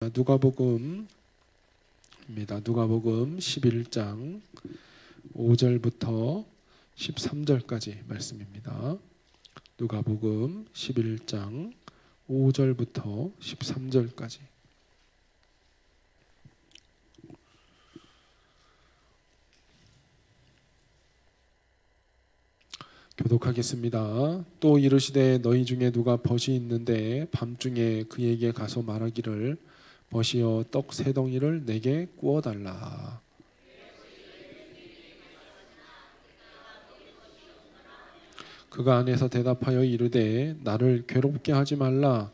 누가복음입니다. 누가복음 11장 5절부터 13절까지 말씀입니다. 누가복음 11장 5절부터 13절까지. 교독하겠습니다. 또 이르시되 너희 중에 누가 벗이 있는데 밤중에 그에게 가서 말하기를 벗이여 떡 세 덩이를 내게 구워 달라. 그가 안에서 대답하여 이르되 나를 괴롭게 하지 말라.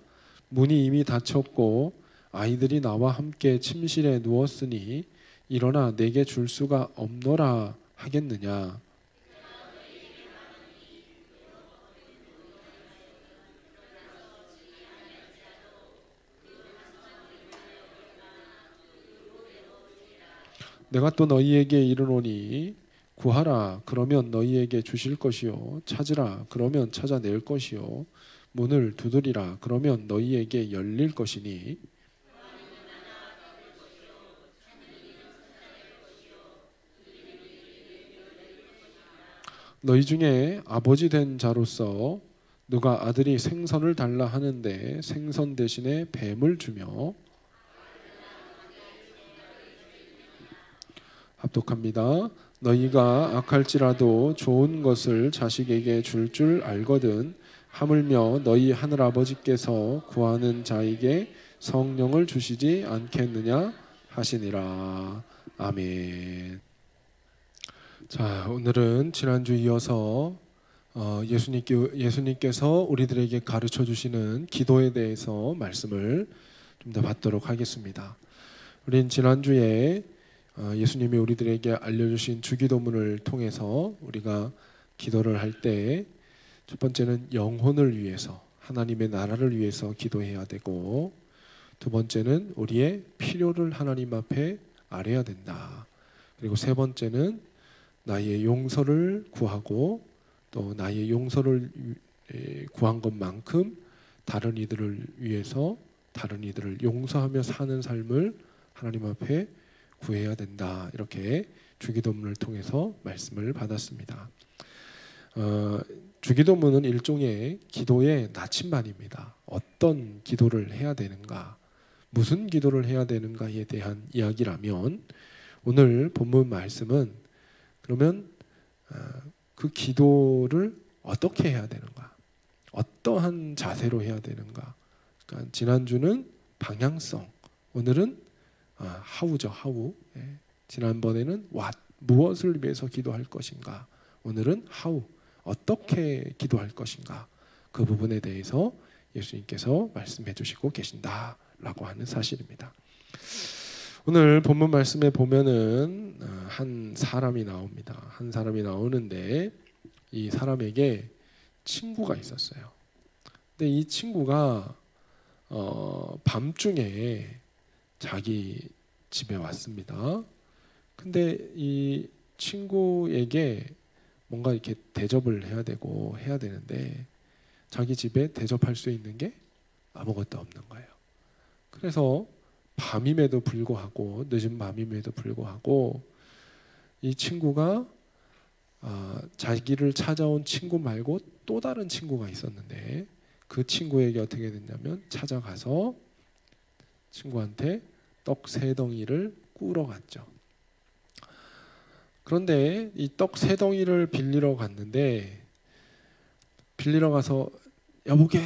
문이 이미 닫혔고 아이들이 나와 함께 침실에 누웠으니 일어나 내게 줄 수가 없노라 하겠느냐. 내가 또 너희에게 이르노니 구하라 그러면 너희에게 주실 것이요 찾으라 그러면 찾아낼 것이요 문을 두드리라 그러면 너희에게 열릴 것이니 너희 중에 아버지 된 자로서 누가 아들이 생선을 달라 하는데 생선 대신에 뱀을 주며 합독합니다. 너희가 악할지라도 좋은 것을 자식에게 줄 알거든 하물며 너희 하늘아버지께서 구하는 자에게 성령을 주시지 않겠느냐 하시니라. 아멘. 자, 오늘은 지난주 이어서 예수님께서 우리들에게 가르쳐 주시는 기도에 대해서 말씀을 좀 더 받도록 하겠습니다. 우린 지난주에 예수님이 우리들에게 알려주신 주기도문을 통해서 우리가 기도를 할 때 첫 번째는 영혼을 위해서 하나님의 나라를 위해서 기도해야 되고 두 번째는 우리의 필요를 하나님 앞에 아뢰야 된다. 그리고 세 번째는 나의 용서를 구하고 또 나의 용서를 구한 것만큼 다른 이들을 위해서 다른 이들을 용서하며 사는 삶을 하나님 앞에 구해야 된다. 이렇게 주기도문을 통해서 말씀을 받았습니다. 주기도문은 일종의 기도의 나침반입니다. 어떤 기도를 해야 되는가, 무슨 기도를 해야 되는가에 대한 이야기라면 오늘 본문 말씀은 그러면 그 기도를 어떻게 해야 되는가, 어떠한 자세로 해야 되는가. 그러니까 지난주는 방향성, 오늘은 how죠, how. 지난번에는 what, 무엇을 위해서 기도할 것인가. 오늘은 how, 어떻게 기도할 것인가. 그 부분에 대해서 예수님께서 말씀해 주시고 계신다라고 하는 사실입니다. 오늘 본문 말씀에 보면은 한 사람이 나옵니다. 한 사람이 나오는데 이 사람에게 친구가 있었어요. 근데 이 친구가 밤중에 자기 집에 왔습니다. 근데 이 친구에게 뭔가 이렇게 대접을 해야 되고 해야 되는데 자기 집에 대접할 수 있는 게 아무것도 없는 거예요. 그래서 밤임에도 불구하고 늦은 밤임에도 불구하고 이 친구가 자기를 찾아온 친구 말고 또 다른 친구가 있었는데 그 친구에게 어떻게 됐냐면 찾아가서 친구한테 떡 세 덩이를 꾸러 갔죠. 그런데 이 떡 세 덩이를 빌리러 갔는데 빌리러 가서 여보게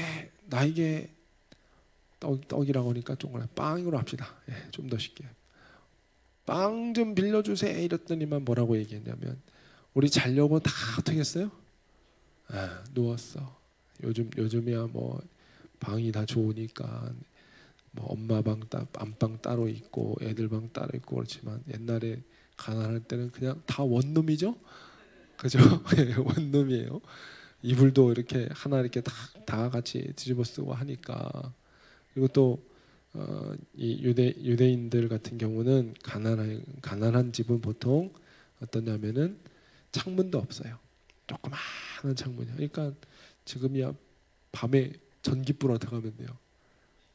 나에게 떡이라고 하니까 조금 빵으로 합시다. 좀 더 쉽게 빵 좀 빌려주세요 이랬더니만 뭐라고 얘기했냐면 우리 자려고 다 어떻게 했어요? 누웠어. 요즘이야 뭐 방이 다 좋으니까 뭐 엄마 방 안방 따로 있고 애들 방 따로 있고 그렇지만 옛날에 가난할 때는 그냥 다 원룸이죠, 그죠? 원룸이에요. 이불도 이렇게 하나 이렇게 다 같이 뒤집어 쓰고 하니까. 그리고 또 이 유대인들 같은 경우는 가난한 집은 보통 어떠냐면은 창문도 없어요. 조그마한 창문이요. 그러니까 지금이야 밤에 전기불 어떻게 하면 돼요?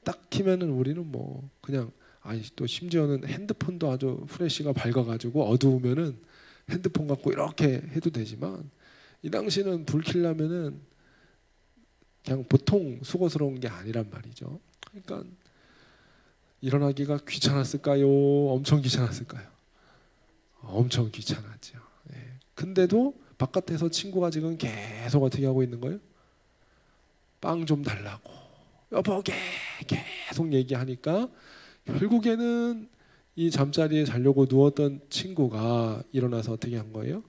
딱 키면은 우리는 뭐 그냥 아니 또 심지어는 핸드폰도 아주 프레시가 밝아가지고 어두우면은 핸드폰 갖고 이렇게 해도 되지만 이 당시는 불 켜려면은 그냥 보통 수고스러운 게 아니란 말이죠. 그러니까 일어나기가 귀찮았을까요? 엄청 귀찮았을까요? 엄청 귀찮았죠. 예. 근데도 바깥에서 친구가 지금 계속 어떻게 하고 있는 거예요? 빵 좀 달라고 여보게 계속 얘기하니까 결국에는 이 잠자리에 자려고 누웠던 친구가 일어나서 어떻게 한 거예요?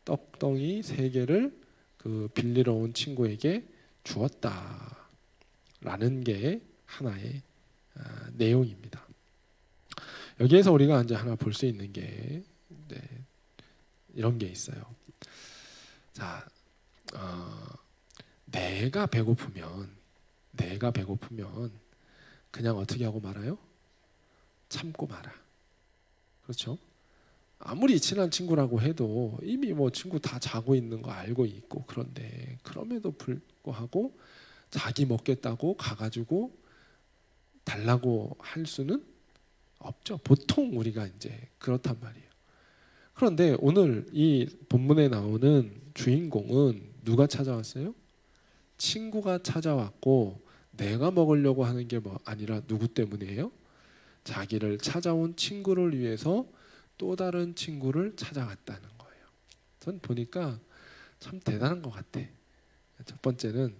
떡덩이 3개를 그 빌리러 온 친구에게 주었다라는 게 하나의 내용입니다. 여기에서 우리가 이제 하나 볼 수 있는 게 이런 게 있어요. 자, 내가 배고프면 그냥 어떻게 하고 말아요? 참고 말아. 그렇죠? 아무리 친한 친구라고 해도 이미 뭐 친구 다 자고 있는 거 알고 있고 그런데 그럼에도 불구하고 자기 먹겠다고 가가지고 달라고 할 수는 없죠. 보통 우리가 이제 그렇단 말이에요. 그런데 오늘 이 본문에 나오는 주인공은 누가 찾아왔어요? 친구가 찾아왔고 내가 먹으려고 하는 게 뭐 아니라 누구 때문이에요? 자기를 찾아온 친구를 위해서 또 다른 친구를 찾아갔다는 거예요. 전 보니까 참 대단한 것 같아. 첫 번째는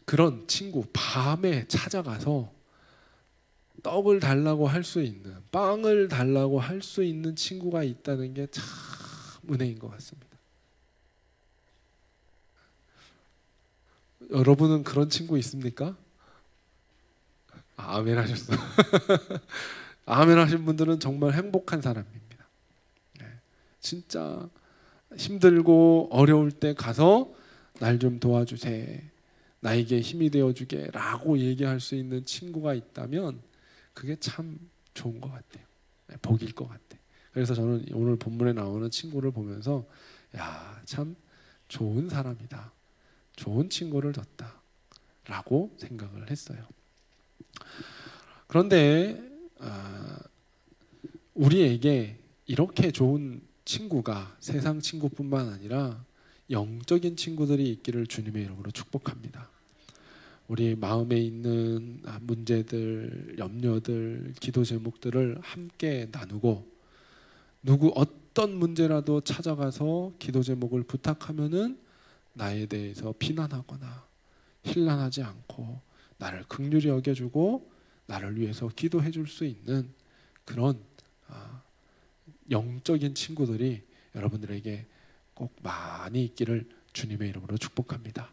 그런 친구 밤에 찾아가서 떡을 달라고 할 수 있는 빵을 달라고 할 수 있는 친구가 있다는 게 참 은혜인 것 같습니다. 여러분은 그런 친구 있습니까? 아멘 하셨어. 아멘 하신 분들은 정말 행복한 사람입니다. 진짜 힘들고 어려울 때 가서 날 좀 도와주세, 나에게 힘이 되어주게 라고 얘기할 수 있는 친구가 있다면 그게 참 좋은 것 같아요. 복일 것 같아. 그래서 저는 오늘 본문에 나오는 친구를 보면서 야, 참 좋은 사람이다, 좋은 친구를 뒀다 라고 생각을 했어요. 그런데 우리에게 이렇게 좋은 친구가 세상 친구뿐만 아니라 영적인 친구들이 있기를 주님의 이름으로 축복합니다. 우리 마음에 있는 문제들, 염려들, 기도 제목들을 함께 나누고 누구 어떤 문제라도 찾아가서 기도 제목을 부탁하면은 나에 대해서 비난하거나 힐난하지 않고 나를 긍휼히 여겨주고 나를 위해서 기도해 줄 수 있는 그런 영적인 친구들이 여러분들에게 꼭 많이 있기를 주님의 이름으로 축복합니다.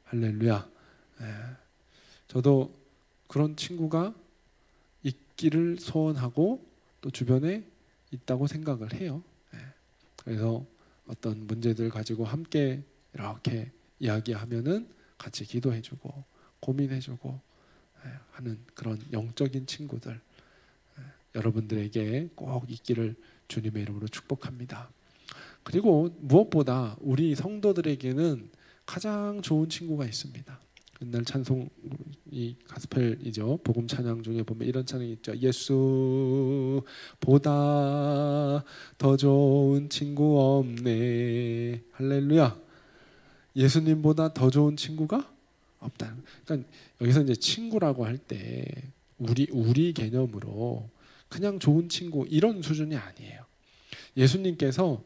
할렐루야. 저도 그런 친구가 있기를 소원하고 또 주변에 있다고 생각을 해요. 그래서 어떤 문제들 가지고 함께 이렇게 이야기하면은 같이 기도해주고 고민해주고 하는 그런 영적인 친구들 여러분들에게 꼭 있기를 주님의 이름으로 축복합니다. 그리고 무엇보다 우리 성도들에게는 가장 좋은 친구가 있습니다. 옛날 찬송 이 가스펠이죠. 복음 찬양 중에 보면 이런 찬양이 있죠. 예수보다 더 좋은 친구 없네. 할렐루야. 예수님보다 더 좋은 친구가 없다. 그러니까 여기서 이제 친구라고 할 때 우리 개념으로 그냥 좋은 친구 이런 수준이 아니에요. 예수님께서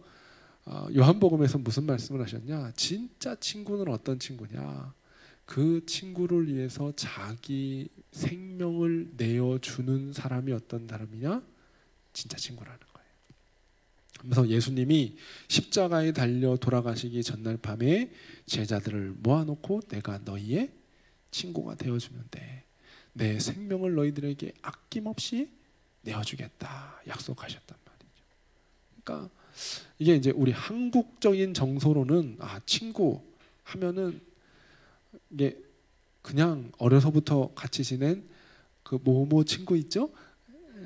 요한복음에서 무슨 말씀을 하셨냐? 진짜 친구는 어떤 친구냐? 그 친구를 위해서 자기 생명을 내어주는 사람이 어떤 사람이냐? 진짜 친구라는 거예요. 그래서 예수님이 십자가에 달려 돌아가시기 전날 밤에 제자들을 모아놓고 내가 너희의 친구가 되어주는데 내 생명을 너희들에게 아낌없이 내어주겠다 약속하셨단 말이죠. 그러니까 이게 이제 우리 한국적인 정서로는 친구 하면은 이게 그냥 어려서부터 같이 지낸 그 모모 친구 있죠?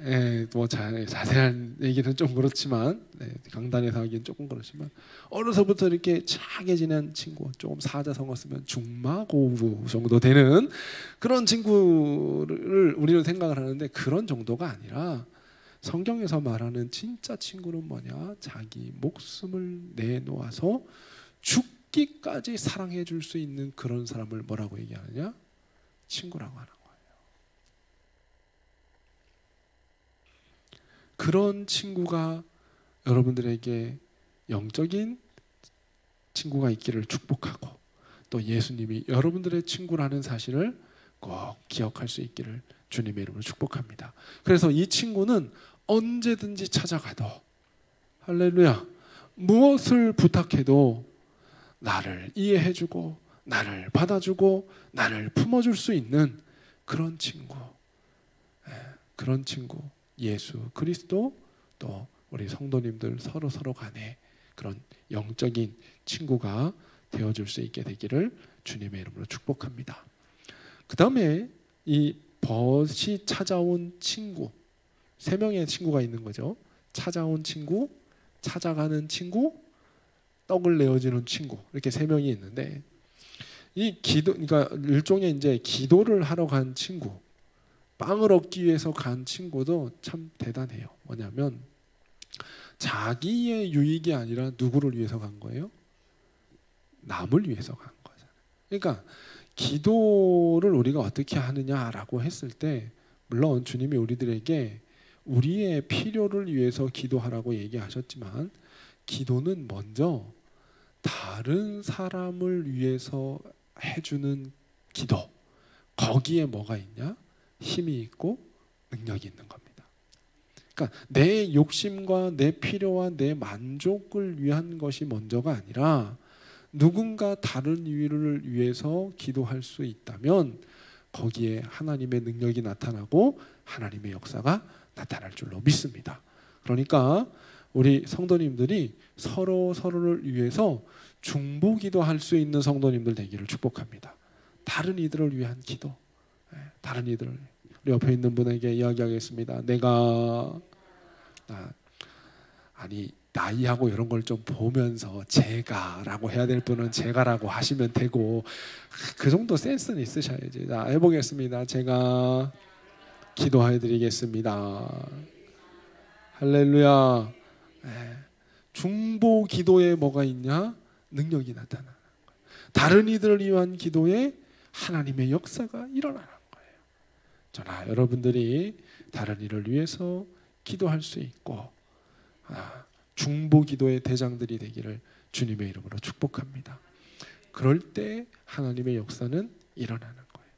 예, 뭐 자세한 얘기는 좀 그렇지만 강단에서 하기엔 조금 그렇지만 어려서부터 이렇게 친하게 지낸 친구, 조금 사자성어 쓰면 중마고우 정도 되는 그런 친구를 우리는 생각을 하는데 그런 정도가 아니라 성경에서 말하는 진짜 친구는 뭐냐? 자기 목숨을 내놓아서 죽기까지 사랑해 줄 수 있는 그런 사람을 뭐라고 얘기하느냐? 친구라고 하는 거예요. 그런 친구가 여러분들에게 영적인 친구가 있기를 축복하고 또 예수님이 여러분들의 친구라는 사실을 꼭 기억할 수 있기를 주님의 이름으로 축복합니다. 그래서 이 친구는 언제든지 찾아가도 할렐루야 무엇을 부탁해도 나를 이해해주고 나를 받아주고 나를 품어줄 수 있는 그런 친구, 그런 친구 예수 그리스도 또 우리 성도님들 서로 간에 그런 영적인 친구가 되어줄 수 있게 되기를 주님의 이름으로 축복합니다. 그 다음에 이 벗이 찾아온 친구, 세 명의 친구가 있는 거죠. 찾아온 친구, 찾아가는 친구, 떡을 내어주는 친구, 이렇게 세 명이 있는데 이 기도, 그러니까 일종의 이제 기도를 하러 간 친구, 빵을 얻기 위해서 간 친구도 참 대단해요. 뭐냐면 자기의 유익이 아니라 누구를 위해서 간 거예요? 남을 위해서 간 거잖아요. 그러니까 기도를 우리가 어떻게 하느냐라고 했을 때 물론 주님이 우리들에게 우리의 필요를 위해서 기도하라고 얘기하셨지만 기도는 먼저 다른 사람을 위해서 해주는 기도, 거기에 뭐가 있냐? 힘이 있고 능력이 있는 겁니다. 그러니까 내 욕심과 내 필요와 내 만족을 위한 것이 먼저가 아니라 누군가 다른 이유를 위해서 기도할 수 있다면 거기에 하나님의 능력이 나타나고 하나님의 역사가 나타날 줄로 믿습니다. 그러니까 우리 성도님들이 서로를 위해서 중보기도할 수 있는 성도님들 되기를 축복합니다. 다른 이들을 위한 기도, 다른 이들을 우리 옆에 있는 분에게 이야기하겠습니다. 내가 아니 나이하고 이런 걸 좀 보면서 제가라고 해야 될 분은 제가라고 하시면 되고 그 정도 센스는 있으셔야지. 자, 해보겠습니다. 제가 기도해 드리겠습니다. 할렐루야. 중보 기도에 뭐가 있냐? 능력이 나타나는 거예요. 다른 이들을 위한 기도에 하나님의 역사가 일어나는 거예요. 저나 여러분들이 다른 이를 위해서 기도할 수 있고 중보 기도의 대장들이 되기를 주님의 이름으로 축복합니다. 그럴 때 하나님의 역사는 일어나는 거예요.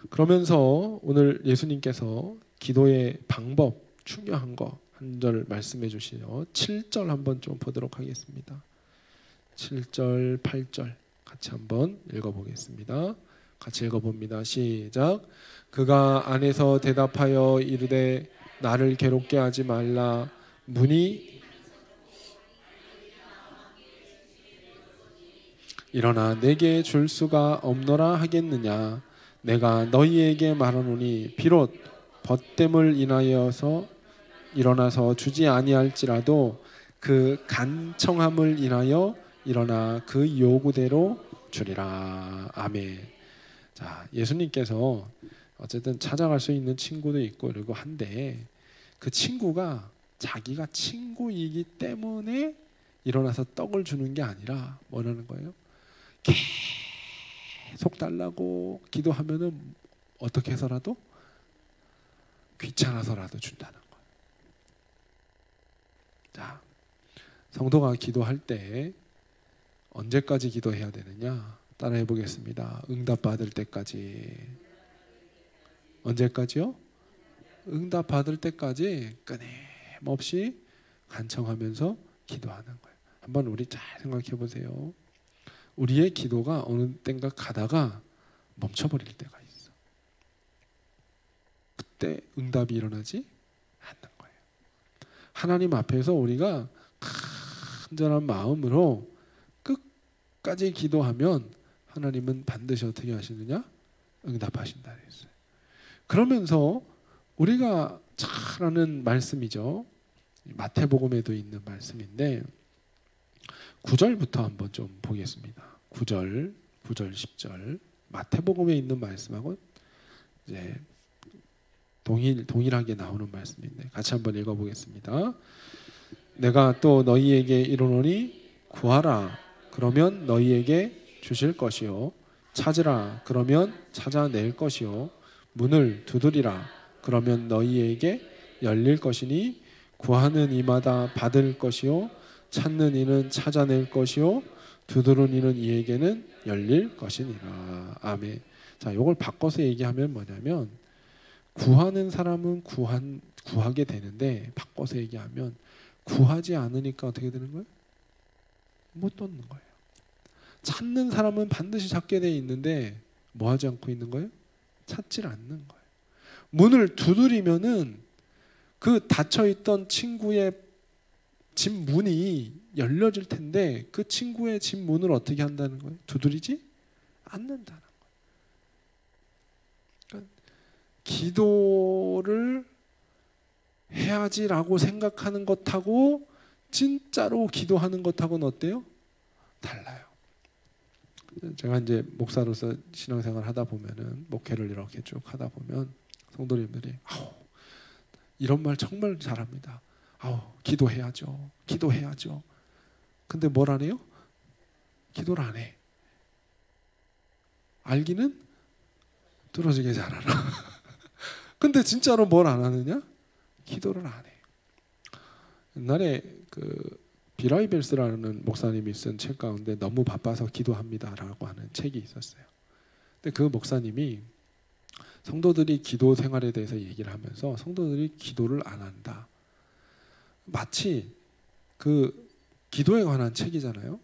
그러면서 오늘 예수님께서 기도의 방법 중요한 거 한 절 말씀해 주시죠. 7절 한번 좀 보도록 하겠습니다. 7절 8절 같이 한번 읽어보겠습니다. 같이 읽어봅니다. 시작. 그가 안에서 대답하여 이르되 나를 괴롭게 하지 말라. 문이 일어나 내게 줄 수가 없노라 하겠느냐. 내가 너희에게 말하노니 비록 벗됨을 인하여서 일어나서 주지 아니할지라도 그 간청함을 인하여 일어나 그 요구대로 주리라. 아멘. 자, 예수님께서 어쨌든 찾아갈 수 있는 친구도 있고 그리고 한데 그 친구가 자기가 친구이기 때문에 일어나서 떡을 주는 게 아니라 뭐라는 거예요? 계속 달라고 기도하면은 어떻게 해서라도 귀찮아서라도 준다는 거예요. 자, 성도가 기도할 때 언제까지 기도해야 되느냐? 따라해 보겠습니다. 응답 받을 때까지. 언제까지요? 응답 받을 때까지 끊임없이 간청하면서 기도하는 거예요. 한번 우리 잘 생각해 보세요. 우리의 기도가 어느 땐가 가다가 멈춰버릴 때가 있어. 그때 응답이 일어나지 않는 거예요. 하나님 앞에서 우리가 간절한 마음으로 끝까지 기도하면 하나님은 반드시 어떻게 하시느냐? 응답하신다 그랬어요. 그러면서 우리가 잘 아는 말씀이죠. 마태복음에도 있는 말씀인데 9절부터 한번 좀 보겠습니다. 9절, 10절 마태복음에 있는 말씀하고 이제 동일하게 나오는 말씀인데 같이 한번 읽어보겠습니다. 내가 또 너희에게 이르노니 구하라 그러면 너희에게 주실 것이요 찾으라 그러면 찾아낼 것이요 문을 두드리라 그러면 너희에게 열릴 것이니 구하는 이마다 받을 것이요 찾는 이는 찾아낼 것이요 두드리는 이는 이에게는 열릴 것이니라. 아멘. 자, 이걸 바꿔서 얘기하면 뭐냐면 구하는 사람은 구하게 되는데 바꿔서 얘기하면 구하지 않으니까 어떻게 되는 거예요? 못 얻는 거예요. 찾는 사람은 반드시 찾게 돼 있는데 뭐 하지 않고 있는 거예요? 찾질 않는 거예요. 문을 두드리면은 그 닫혀있던 친구의 집 문이 열려질 텐데 그 친구의 집 문을 어떻게 한다는 거예요? 두드리지 않는다는 거예요. 그러니까 기도를 해야지라고 생각하는 것하고 진짜로 기도하는 것하고는 어때요? 달라요. 제가 이제 목사로서 신앙생활 하다 보면은 목회를 이렇게 쭉 하다 보면 성도님들이 이런 말 정말 잘합니다. 기도해야죠. 기도해야죠. 근데 뭘 안 해요? 기도를 안 해. 알기는 뚫어지게 잘 알아. 근데 진짜로 뭘 안 하느냐? 기도를 안 해. 옛날에 그 비라이벨스라는 목사님이 쓴 책 가운데 너무 바빠서 기도합니다라고 하는 책이 있었어요. 근데 그 목사님이 성도들이 기도 생활에 대해서 얘기를 하면서 성도들이 기도를 안 한다. 마치 그 기도에 관한 책이잖아요.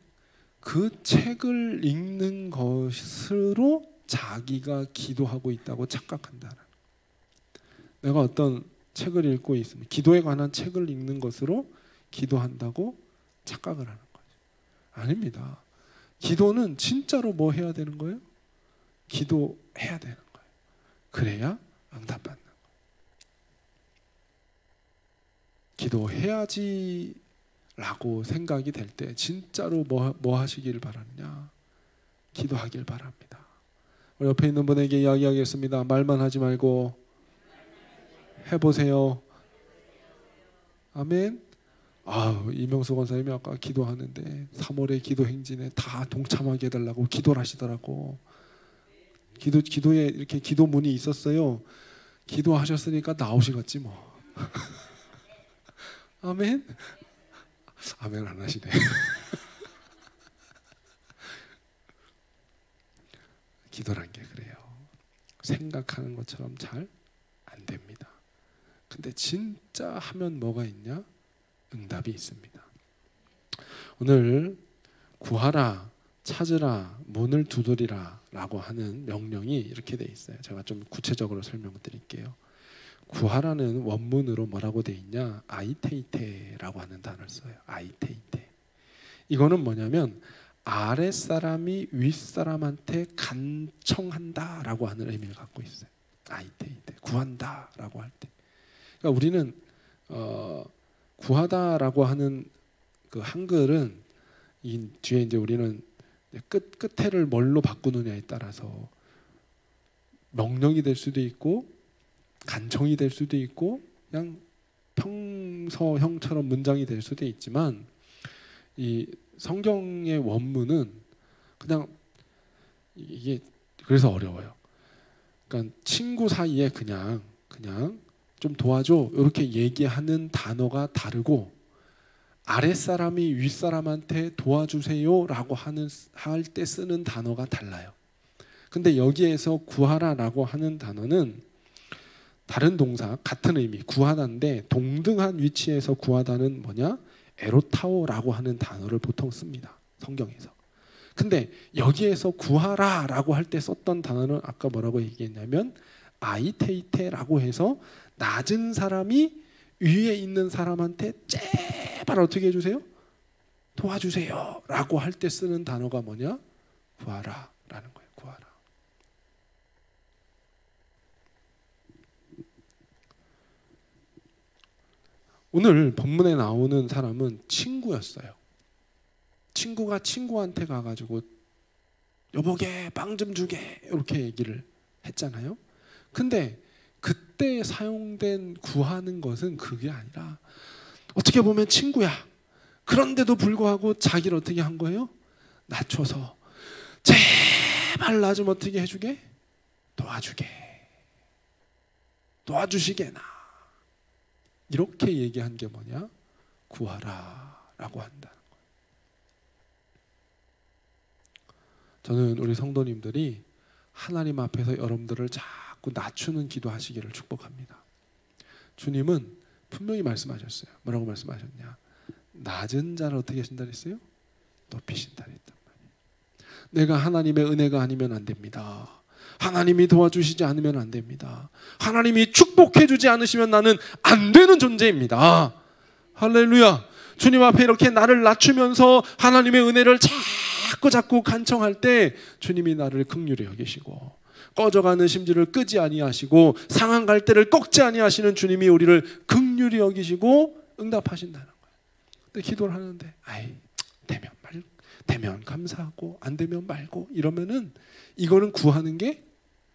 그 책을 읽는 것으로 자기가 기도하고 있다고 착각한다는. 내가 어떤 책을 읽고 있으면 기도에 관한 책을 읽는 것으로 기도한다고 착각을 하는 거죠. 아닙니다. 기도는 진짜로 뭐 해야 되는 거예요? 기도해야 되는 거예요. 그래야 응답받는 거예요. 기도해야지 라고 생각이 될 때 진짜로 뭐 하시길 바라느냐? 기도하길 바랍니다. 우리 옆에 있는 분에게 이야기하겠습니다. 말만 하지 말고 해보세요. 아멘. 이명수 권사님이 아까 기도하는데 3월의 기도 행진에 다 동참하게 해달라고 기도를 하시더라고. 기도에 이렇게 기도문이 있었어요. 기도하셨으니까 나오시겠지 뭐. 아멘. 아멘 안 하시네. 기도란 게 그래요. 생각하는 것처럼 잘 안 됩니다. 근데 진짜 하면 뭐가 있냐? 응답이 있습니다. 오늘 구하라, 찾으라, 문을 두드리라 라고 하는 명령이 이렇게 돼 있어요. 제가 좀 구체적으로 설명드릴게요. 구하라는 원문으로 뭐라고 돼 있냐? 아이테이테라고 하는 단어를 써요. 아이테이테. 이거는 뭐냐면 아랫사람이 윗사람한테 간청한다라고 하는 의미를 갖고 있어요. 아이테이테. 구한다라고 할 때. 그러니까 우리는 구하다라고 하는 그 한글은 이 뒤에 이제 우리는 끝에를 뭘로 바꾸느냐에 따라서 명령이 될 수도 있고 간청이 될 수도 있고 그냥 평서형처럼 문장이 될 수도 있지만 이 성경의 원문은 그냥 이게 그래서 어려워요. 그러니까 친구 사이에 그냥 좀 도와줘 이렇게 얘기하는 단어가 다르고 아랫사람이 윗사람한테 도와주세요라고 할 때 쓰는 단어가 달라요. 근데 여기에서 구하라라고 하는 단어는 다른 동사 같은 의미 구하다인데 동등한 위치에서 구하다는 뭐냐? 에로타오라고 하는 단어를 보통 씁니다. 성경에서. 근데 여기에서 구하라라고 할 때 썼던 단어는 아까 뭐라고 얘기했냐면 아이테이테라고 해서 낮은 사람이 위에 있는 사람한테 제발 어떻게 해주세요? 도와주세요 라고 할 때 쓰는 단어가 뭐냐? 구하라라는 거예요. 구하라. 오늘 본문에 나오는 사람은 친구였어요. 친구가 친구한테 가가지고 여보게 빵 좀 주게 이렇게 얘기를 했잖아요. 근데 그때 사용된 구하는 것은 그게 아니라 어떻게 보면 친구야. 그런데도 불구하고 자기를 어떻게 한 거예요? 낮춰서 제발 나 좀 어떻게 해주게? 도와주게. 도와주시게나. 이렇게 얘기한 게 뭐냐? 구하라 라고 한다는 거예요. 저는 우리 성도님들이 하나님 앞에서 여러분들을 자꾸 낮추는 기도하시기를 축복합니다. 주님은 분명히 말씀하셨어요. 뭐라고 말씀하셨냐? 낮은 자를 어떻게 하신다 그랬어요? 높이신다 그랬단 말이에요. 내가 하나님의 은혜가 아니면 안 됩니다. 하나님이 도와주시지 않으면 안 됩니다. 하나님이 축복해 주지 않으시면 나는 안 되는 존재입니다. 할렐루야. 주님 앞에 이렇게 나를 낮추면서 하나님의 은혜를 자꾸 간청할 때 주님이 나를 긍휼히 여기시고 꺼져가는 심지를 끄지 아니하시고 상한 갈대를 꺾지 아니하시는 주님이 우리를 긍휼히 여기시고 응답하신다는 거예요. 근데 기도를 하는데 되면 감사하고 안 되면 말고 이러면은 이거는 구하는 게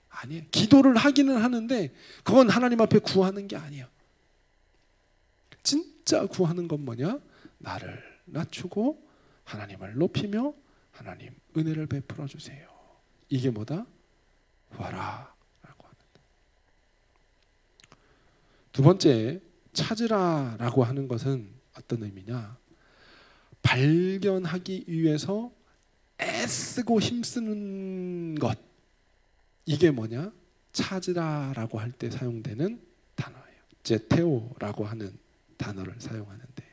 아니에요. 기도를 하기는 하는데 그건 하나님 앞에 구하는 게 아니에요. 진짜 구하는 건 뭐냐? 나를 낮추고 하나님을 높이며 하나님 은혜를 베풀어 주세요. 이게 뭐다? 구하라 라고 합니다. 두 번째, 찾으라 라고 하는 것은 어떤 의미냐? 발견하기 위해서 애쓰고 힘쓰는 것. 이게 뭐냐? 찾으라 라고 할 때 사용되는 단어예요. 제테오라고 하는 단어를 사용하는데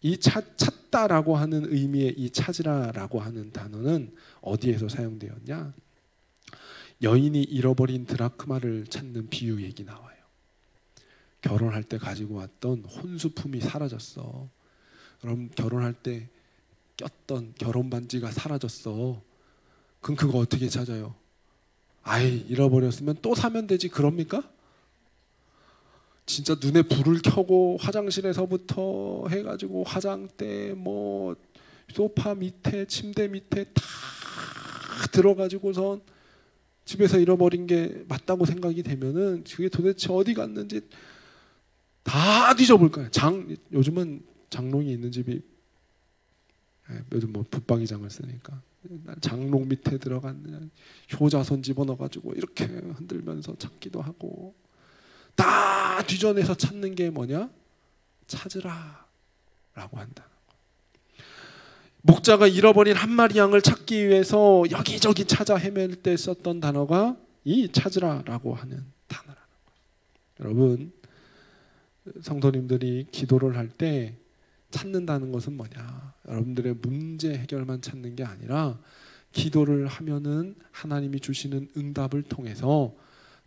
이 찾다라고 하는 의미의 이 찾으라라고 하는 단어는 어디에서 사용되었냐? 여인이 잃어버린 드라크마를 찾는 비유 얘기 나와요. 결혼할 때 가지고 왔던 혼수품이 사라졌어. 그럼 결혼할 때 꼈던 결혼 반지가 사라졌어. 그럼 그거 어떻게 찾아요? 아이, 잃어버렸으면 또 사면 되지 그럽니까? 진짜 눈에 불을 켜고 화장실에서부터 해가지고 화장대 뭐 소파 밑에 침대 밑에 다 들어가지고선 집에서 잃어버린 게 맞다고 생각이 되면은 그게 도대체 어디 갔는지 다 뒤져볼 거예요. 요즘은 장롱이 있는 집이 요즘 뭐 붙박이장을 쓰니까 장롱 밑에 들어간 효자손 집어넣어가지고 이렇게 흔들면서 찾기도 하고 다 뒤져내서 찾는 게 뭐냐? 찾으라 라고 한다는 거. 목자가 잃어버린 한 마리 양을 찾기 위해서 여기저기 찾아 헤맬 때 썼던 단어가 이 찾으라 라고 하는 단어라는 거예요. 여러분, 성도님들이 기도를 할 때 찾는다는 것은 뭐냐? 여러분들의 문제 해결만 찾는 게 아니라 기도를 하면은 하나님이 주시는 응답을 통해서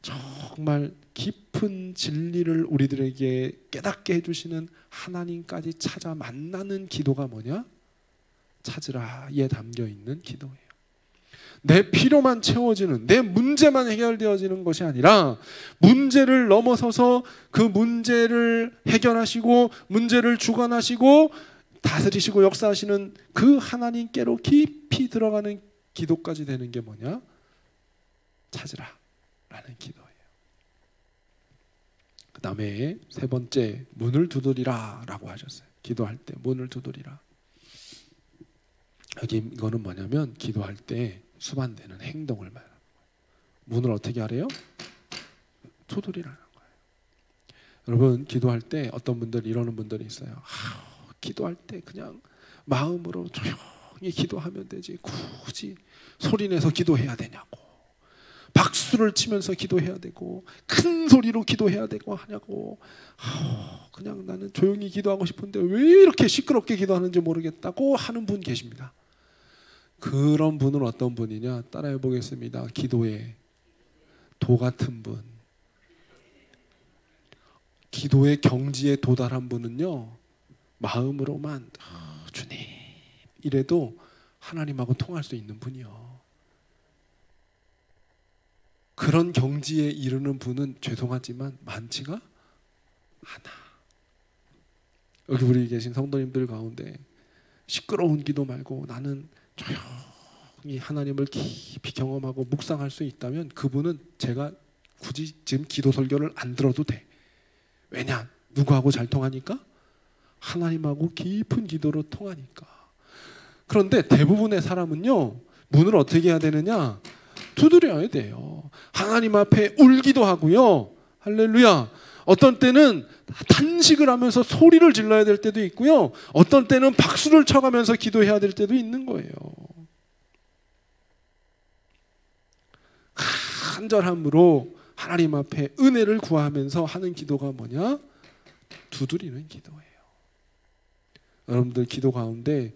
정말 깊은 진리를 우리들에게 깨닫게 해주시는 하나님까지 찾아 만나는 기도가 뭐냐? 찾으라에 담겨있는 기도예요. 내 필요만 채워지는, 내 문제만 해결되어지는 것이 아니라 문제를 넘어서서 그 문제를 해결하시고 문제를 주관하시고 다스리시고 역사하시는 그 하나님께로 깊이 들어가는 기도까지 되는 게 뭐냐? 찾으라 라는 기도예요. 그 다음에 세 번째, 문을 두드리라 라고 하셨어요. 기도할 때 문을 두드리라. 여기 이거는 뭐냐면 기도할 때 수반되는 행동을 말하는 거예요. 문을 어떻게 하래요? 두드리라는 거예요. 여러분, 기도할 때 어떤 분들 이러는 분들이 있어요. 기도할 때 그냥 마음으로 조용히 기도하면 되지 굳이 소리내서 기도해야 되냐고, 박수를 치면서 기도해야 되고 큰 소리로 기도해야 되고 하냐고. 그냥 나는 조용히 기도하고 싶은데 왜 이렇게 시끄럽게 기도하는지 모르겠다고 하는 분 계십니다. 그런 분은 어떤 분이냐? 따라해 보겠습니다. 기도의 도 같은 분. 기도의 경지에 도달한 분은요, 마음으로만 주님 이래도 하나님하고 통할 수 있는 분이요. 그런 경지에 이르는 분은 죄송하지만 많지가 않아. 여기 우리 계신 성도님들 가운데 시끄러운 기도 말고 나는 조용히 하나님을 깊이 경험하고 묵상할 수 있다면 그분은 제가 굳이 지금 기도 설교를 안 들어도 돼. 왜냐? 누구하고 잘 통하니까? 하나님하고 깊은 기도로 통하니까. 그런데 대부분의 사람은요, 문을 어떻게 해야 되느냐? 두드려야 돼요. 하나님 앞에 울기도 하고요. 할렐루야. 어떤 때는 탄식을 하면서 소리를 질러야 될 때도 있고요. 어떤 때는 박수를 쳐가면서 기도해야 될 때도 있는 거예요. 간절함으로 하나님 앞에 은혜를 구하면서 하는 기도가 뭐냐? 두드리는 기도예요. 여러분들 기도 가운데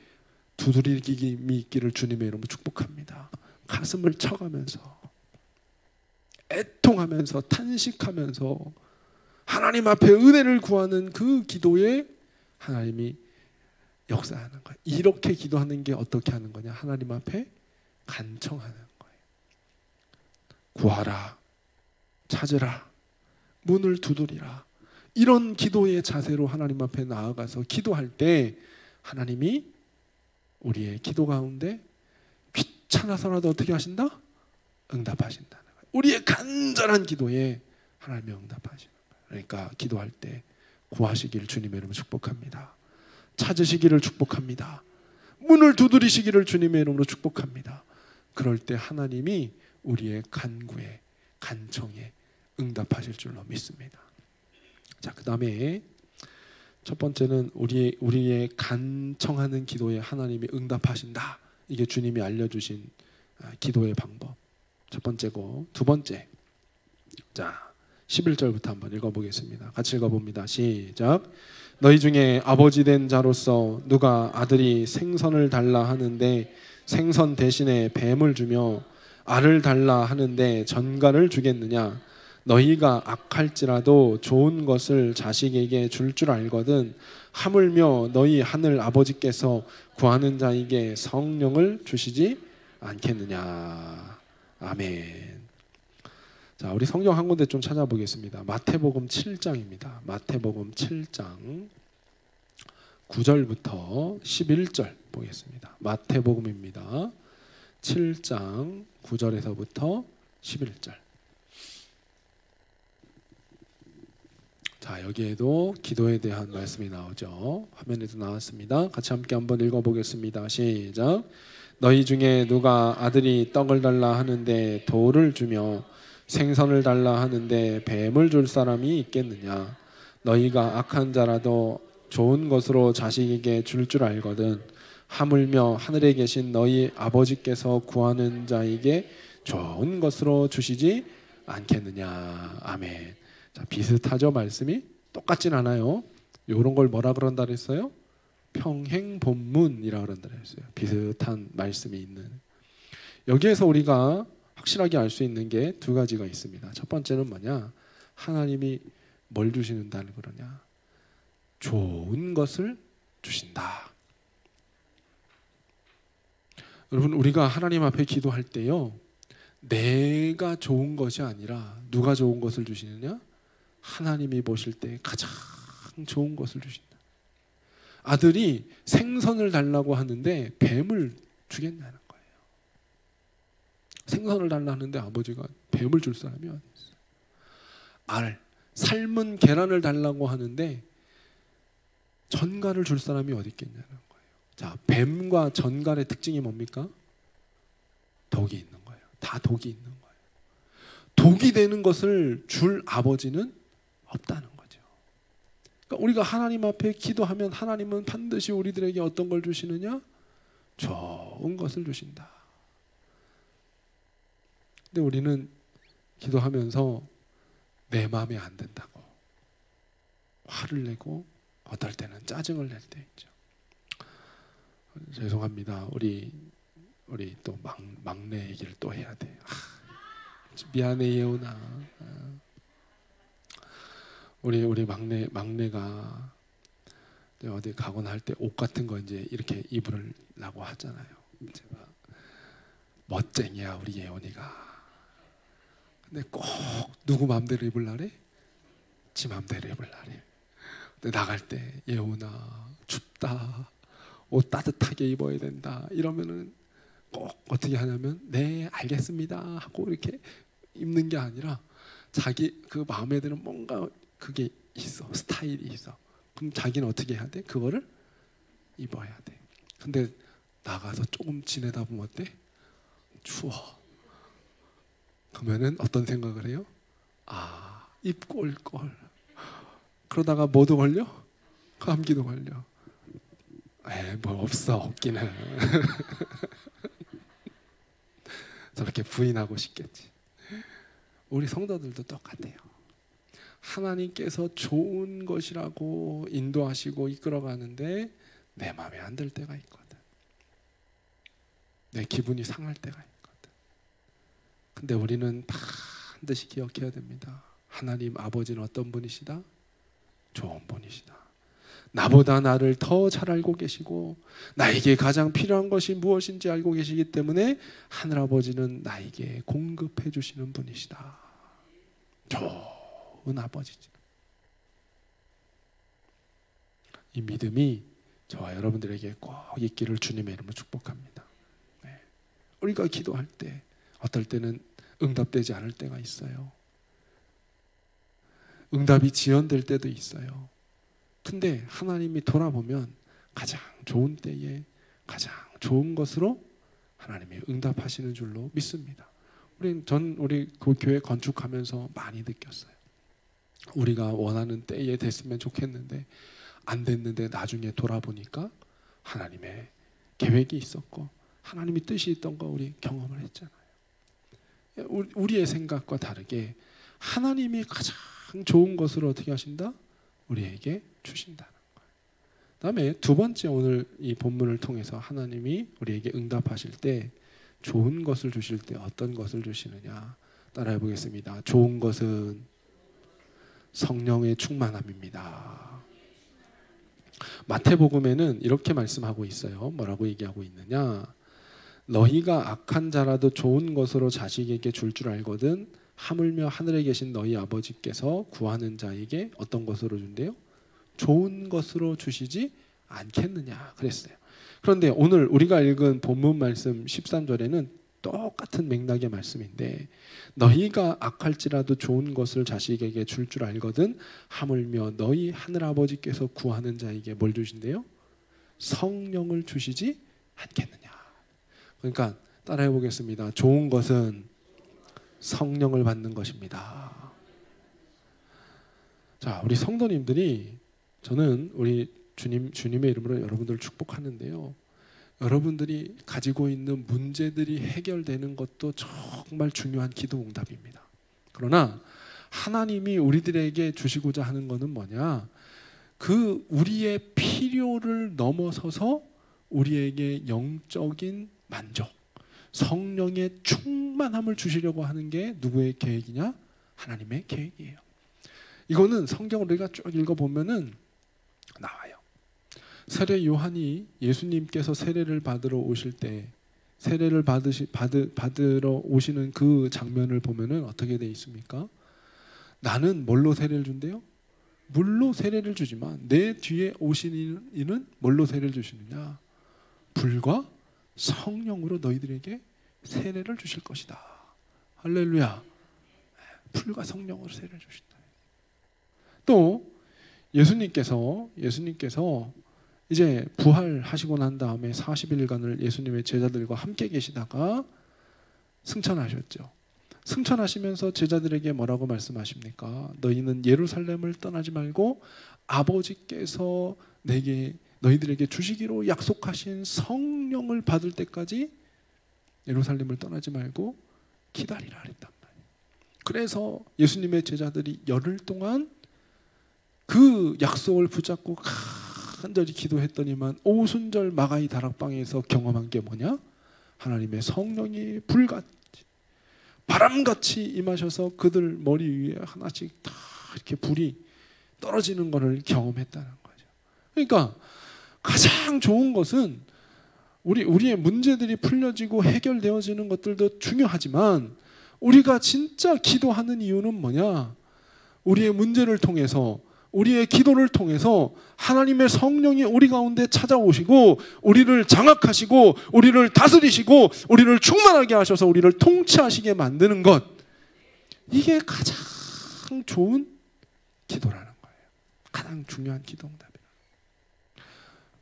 두드리김이 있기를 주님의 이름으로 축복합니다. 가슴을 쳐가면서 애통하면서 탄식하면서 하나님 앞에 은혜를 구하는 그 기도에 하나님이 역사하는 거예요. 이렇게 기도하는 게 어떻게 하는 거냐? 하나님 앞에 간청하는 거예요. 구하라, 찾으라, 문을 두드리라. 이런 기도의 자세로 하나님 앞에 나아가서 기도할 때 하나님이 우리의 기도 가운데 귀찮아서라도 어떻게 하신다? 응답하신다는 거예요. 우리의 간절한 기도에 하나님이 응답하시는 거예요. 그러니까 기도할 때 구하시기를 주님의 이름으로 축복합니다. 찾으시기를 축복합니다. 문을 두드리시기를 주님의 이름으로 축복합니다. 그럴 때 하나님이 우리의 간구에 간청에 응답하실 줄로 믿습니다. 자, 그 다음에 첫 번째는 우리의 간청하는 기도에 하나님이 응답하신다. 이게 주님이 알려주신 기도의 방법. 첫 번째고, 두 번째. 자, 11절부터 한번 읽어보겠습니다. 같이 읽어봅니다. 시작. 너희 중에 아버지 된 자로서 누가 아들이 생선을 달라 하는데 생선 대신에 뱀을 주며 알을 달라 하는데 전갈을 주겠느냐? 너희가 악할지라도 좋은 것을 자식에게 줄 줄 알거든 하물며 너희 하늘 아버지께서 구하는 자에게 성령을 주시지 않겠느냐. 아멘. 자, 우리 성경 한 군데 좀 찾아보겠습니다. 마태복음 7장입니다. 마태복음 7장 9절부터 11절 보겠습니다. 마태복음입니다. 7장 9절에서부터 11절. 자, 여기에도 기도에 대한 말씀이 나오죠. 화면에도 나왔습니다. 같이 함께 한번 읽어보겠습니다. 시작. 너희 중에 누가 아들이 떡을 달라 하는데 돌을 주며 생선을 달라 하는데 뱀을 줄 사람이 있겠느냐? 너희가 악한 자라도 좋은 것으로 자식에게 줄 줄 알거든 하물며 하늘에 계신 너희 아버지께서 구하는 자에게 좋은 것으로 주시지 않겠느냐. 아멘. 자, 비슷하죠? 말씀이 똑같진 않아요. 이런 걸 뭐라 그런다 그랬어요? 평행본문이라 그런다 그랬어요. 비슷한 말씀이 있는. 여기에서 우리가 확실하게 알 수 있는 게 두 가지가 있습니다. 첫 번째는 뭐냐? 하나님이 뭘 주시는다는 거냐? 좋은 것을 주신다. 여러분, 우리가 하나님 앞에 기도할 때요, 내가 좋은 것이 아니라 누가 좋은 것을 주시느냐? 하나님이 보실 때 가장 좋은 것을 주신다. 아들이 생선을 달라고 하는데 뱀을 주겠냐는 거예요. 생선을 달라 하는데 아버지가 뱀을 줄 사람이 어디 있어요? 삶은 계란을 달라고 하는데 전갈을 줄 사람이 어디 있겠냐는 거예요. 자, 뱀과 전갈의 특징이 뭡니까? 독이 있는 거예요. 다 독이 있는 거예요. 독이 되는 것을 줄 아버지는 없다는 거죠. 그러니까 우리가 하나님 앞에 기도하면 하나님은 반드시 우리들에게 어떤 걸 주시느냐? 좋은 것을 주신다. 근데 우리는 기도하면서 내 마음에 안 든다고 화를 내고 어떨 때는 짜증을 낼 때 있죠. 죄송합니다. 우리 또 막내 얘기를 또 해야 돼. 미안해 예훈아. 우리 막내가 어디 가거나 할 때 옷 같은 거 이제 이렇게 입으려고 하잖아요. 제가 멋쟁이야 우리 예훈이가. 근데 꼭 누구 마음대로 입으려래? 지 마음대로 입으려래. 나갈 때 예훈아 춥다, 옷 따뜻하게 입어야 된다 이러면은 꼭 어떻게 하냐면 네 알겠습니다 하고 이렇게 입는 게 아니라 자기 그 마음에 드는 뭔가 그게 있어, 스타일이 있어. 그럼 자기는 어떻게 해야 돼? 그거를 입어야 돼. 근데 나가서 조금 지내다 보면 어때? 추워. 그러면은 어떤 생각을 해요? 아, 입고 올 걸. 그러다가 뭐도 걸려? 감기도 걸려. 에이, 뭐 없어, 없기는. 저렇게 부인하고 싶겠지. 우리 성도들도 똑같아요. 하나님께서 좋은 것이라고 인도하시고 이끌어가는데 내 마음에 안 들 때가 있거든. 내 기분이 상할 때가 있거든. 근데 우리는 반드시 기억해야 됩니다. 하나님 아버지는 어떤 분이시다? 좋은 분이시다. 나보다 나를 더 잘 알고 계시고 나에게 가장 필요한 것이 무엇인지 알고 계시기 때문에 하늘아버지는 나에게 공급해 주시는 분이시다. 좋은 아버지지. 이 믿음이 저와 여러분들에게 꼭 있기를 주님의 이름으로 축복합니다. 네. 우리가 기도할 때 어떨 때는 응답되지 않을 때가 있어요. 응답이 지연될 때도 있어요. 근데 하나님이 돌아보면 가장 좋은 때에 가장 좋은 것으로 하나님이 응답하시는 줄로 믿습니다. 우리 그 교회 건축하면서 많이 느꼈어요. 우리가 원하는 때에 됐으면 좋겠는데 안 됐는데 나중에 돌아보니까 하나님의 계획이 있었고 하나님이 뜻이 있던 거 우리 경험을 했잖아요. 우리의 생각과 다르게 하나님이 가장 좋은 것으로 어떻게 하신다? 우리에게 주신다는 거예요. 다음에 두 번째, 오늘 이 본문을 통해서 하나님이 우리에게 응답하실 때 좋은 것을 주실 때 어떤 것을 주시느냐 따라해 보겠습니다. 좋은 것은 성령의 충만함입니다. 마태복음에는 이렇게 말씀하고 있어요. 뭐라고 얘기하고 있느냐? 너희가 악한 자라도 좋은 것으로 자식에게 줄 줄 알거든 하물며 하늘에 계신 너희 아버지께서 구하는 자에게 어떤 것으로 준대요? 좋은 것으로 주시지 않겠느냐 그랬어요. 그런데 오늘 우리가 읽은 본문 말씀 13절에는 똑같은 맥락의 말씀인데 너희가 악할지라도 좋은 것을 자식에게 줄 줄 알거든 하물며 너희 하늘아버지께서 구하는 자에게 뭘 주신대요? 성령을 주시지 않겠느냐. 그러니까 따라해 보겠습니다. 좋은 것은 성령을 받는 것입니다. 자, 우리 성도님들이 저는 우리 주님의 이름으로 여러분들을 축복하는데요. 여러분들이 가지고 있는 문제들이 해결되는 것도 정말 중요한 기도 응답입니다. 그러나 하나님이 우리들에게 주시고자 하는 것은 뭐냐? 그 우리의 필요를 넘어서서 우리에게 영적인 만족, 성령의 충만함을 주시려고 하는 게 누구의 계획이냐? 하나님의 계획이에요. 이거는 성경을 우리가 쭉 읽어보면은 나와요. 세례 요한이 예수님께서 세례를 받으러 오실 때 세례를 받으러 오시는 그 장면을 보면은 어떻게 돼 있습니까? 나는 뭘로 세례를 준대요? 물로 세례를 주지만 내 뒤에 오신 이는 뭘로 세례를 주시느냐? 불과 성령으로 너희들에게 세례를 주실 것이다. 할렐루야. 불과 성령으로 세례를 주신다. 또 예수님께서 이제 부활하시고 난 다음에 40일간을 예수님의 제자들과 함께 계시다가 승천하셨죠. 승천하시면서 제자들에게 뭐라고 말씀하십니까? 너희는 예루살렘을 떠나지 말고 아버지께서 너희들에게 주시기로 약속하신 성령을 받을 때까지 예루살렘을 떠나지 말고 기다리라 그랬단 말이에요. 그래서 예수님의 제자들이 열흘 동안 그 약속을 붙잡고 간절히 기도했더니만 오순절 마가이 다락방에서 경험한 게 뭐냐? 하나님의 성령이 불같이 바람같이 임하셔서 그들 머리 위에 하나씩 다 이렇게 불이 떨어지는 것을 경험했다는 거죠. 그러니까 가장 좋은 것은 우리의 문제들이 풀려지고 해결되어지는 것들도 중요하지만 우리가 진짜 기도하는 이유는 뭐냐? 우리의 문제를 통해서 우리의 기도를 통해서 하나님의 성령이 우리 가운데 찾아오시고 우리를 장악하시고 우리를 다스리시고 우리를 충만하게 하셔서 우리를 통치하시게 만드는 것, 이게 가장 좋은 기도라는 거예요. 가장 중요한 기도 응답이에요.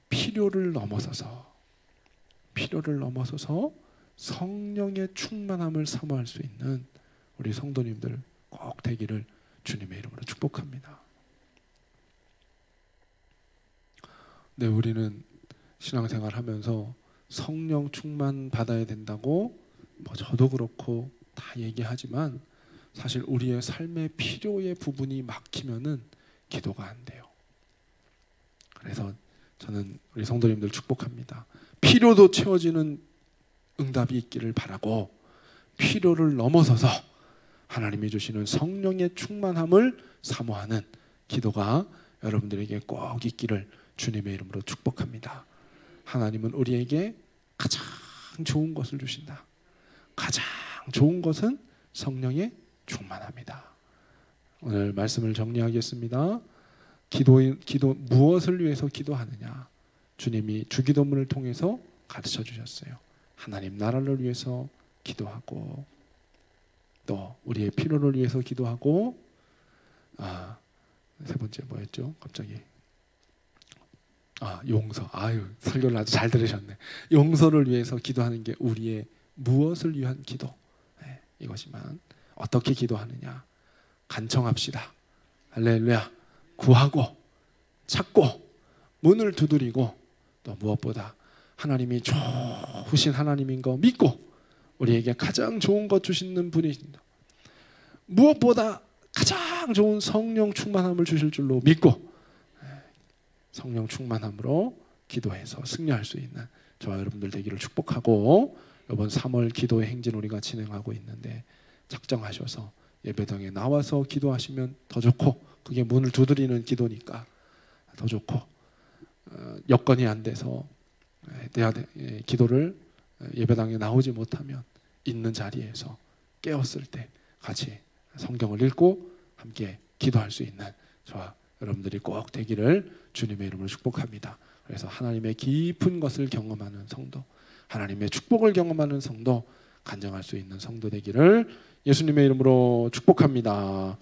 필요를 넘어서서 성령의 충만함을 사모할 수 있는 우리 성도님들 꼭 되기를 주님의 이름으로 축복합니다. 네, 우리는 신앙생활 하면서 성령 충만 받아야 된다고 저도 그렇고 다 얘기하지만 사실 우리의 삶의 필요의 부분이 막히면은 기도가 안 돼요. 그래서 저는 우리 성도님들 축복합니다. 필요도 채워지는 응답이 있기를 바라고, 필요를 넘어서서 하나님이 주시는 성령의 충만함을 사모하는 기도가 여러분들에게 꼭 있기를 주님의 이름으로 축복합니다. 하나님은 우리에게 가장 좋은 것을 주신다. 가장 좋은 것은 성령의 충만합니다. 오늘 말씀을 정리하겠습니다. 기도 무엇을 위해서 기도하느냐? 주님이 주기도문을 통해서 가르쳐 주셨어요. 하나님 나라를 위해서 기도하고, 또 우리의 필요를 위해서 기도하고, 세 번째 뭐였죠? 갑자기 용서. 설교를 아주 잘 들으셨네. 용서를 위해서 기도하는 게 우리의 무엇을 위한 기도. 이것이만 어떻게 기도하느냐? 간청합시다. 할렐루야. 구하고 찾고 문을 두드리고, 또 무엇보다 하나님이 좋으신 하나님인 거 믿고 우리에게 가장 좋은 것 주시는 분이신다. 무엇보다 가장 좋은 성령 충만함을 주실 줄로 믿고 성령 충만함으로 기도해서 승리할 수 있는 저와 여러분들 되기를 축복하고, 이번 3월 기도의 행진 우리가 진행하고 있는데 작정하셔서 예배당에 나와서 기도하시면 더 좋고, 그게 문을 두드리는 기도니까 더 좋고, 여건이 안 돼서 기도를 예배당에 나오지 못하면 있는 자리에서 깨었을 때 같이 성경을 읽고 함께 기도할 수 있는 저와 여러분들이 꼭 되기를 주님의 이름으로 축복합니다. 그래서 하나님의 깊은 것을 경험하는 성도, 하나님의 축복을 경험하는 성도, 간증할 수 있는 성도 되기를 예수님의 이름으로 축복합니다.